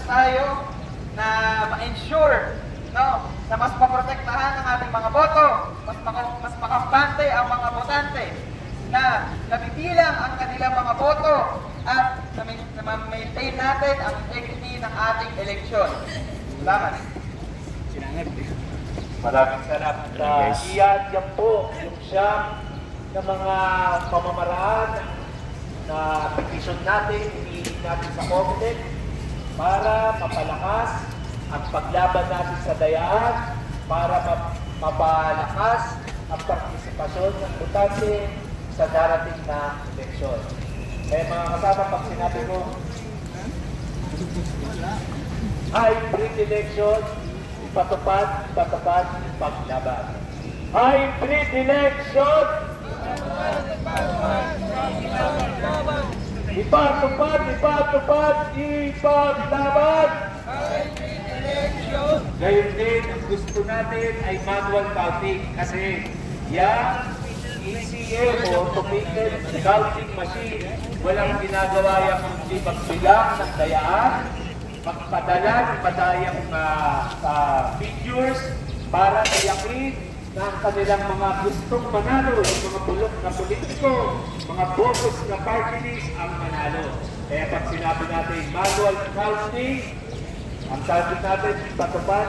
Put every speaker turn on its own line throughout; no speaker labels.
tayo na ma-ensure, no, na mas maprotektahan ang ating mga boto, mas makampante ang mga botante, na nabibilang ang kanilang mga boto at na maintain natin ang integrity ng ating eleksyon. Salamat.
Maraming salamat. Yan po yung siyam na mga pamamaraan na petition natin, iniinig natin sa Comelec para mapalakas ang paglaban natin sa dayaan, para mapalakas ang partisipasyon ng botante sa darating na eleksyon. Kaya mga kasama, pag sinabi ko, hybrid election, ipatupad, paglaban. Hybrid election, ipatupad, ipaglaban. Gayon din, ang gusto natin ay manual counting kasi yan ECM o automated counting machine. Walang ginagawa yan kundi magbilang ng dayaan, magpadala ng madayang figures para tiyakin na ang kanilang mga gustong manalo, yung mga bulok na politiko, mga bogus na party list ang manalo. Kaya pag sinabi natin manual counting, ang target natin, patupad,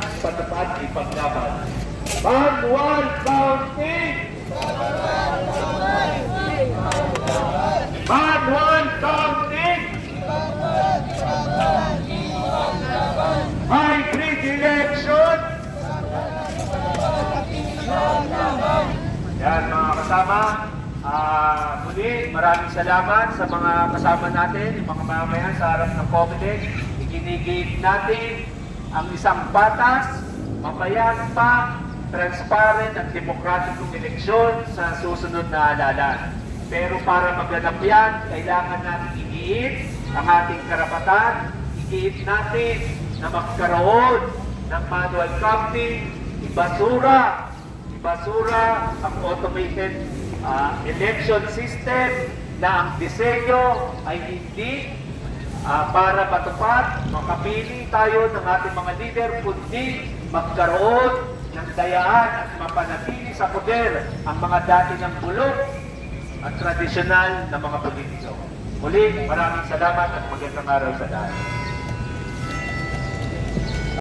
ipaglaban. Manual counting! Manual counting! Hybrid election! Yan mga kasama, muli maraming salamat sa mga kasama natin, yung mga mamayan sa harap ng Comelec. Ikinigit natin ang isang batas, mapayapa, transparent at demokratikong eleksyon sa susunod na halalan. Pero para maganap yan, kailangan natin igiit ang ating karapatan, igiit natin na magkaroon ng manual counting, ibasura ang automated election system na ang disenyo ay hindi para matupad, makapili tayo ng ating mga leader, kundi magkaroon ng dayaan at mapanatili sa poder ang mga dati ng bulok at tradisyonal na mga politiko. Muli, maraming salamat at magandang araw sa lahat.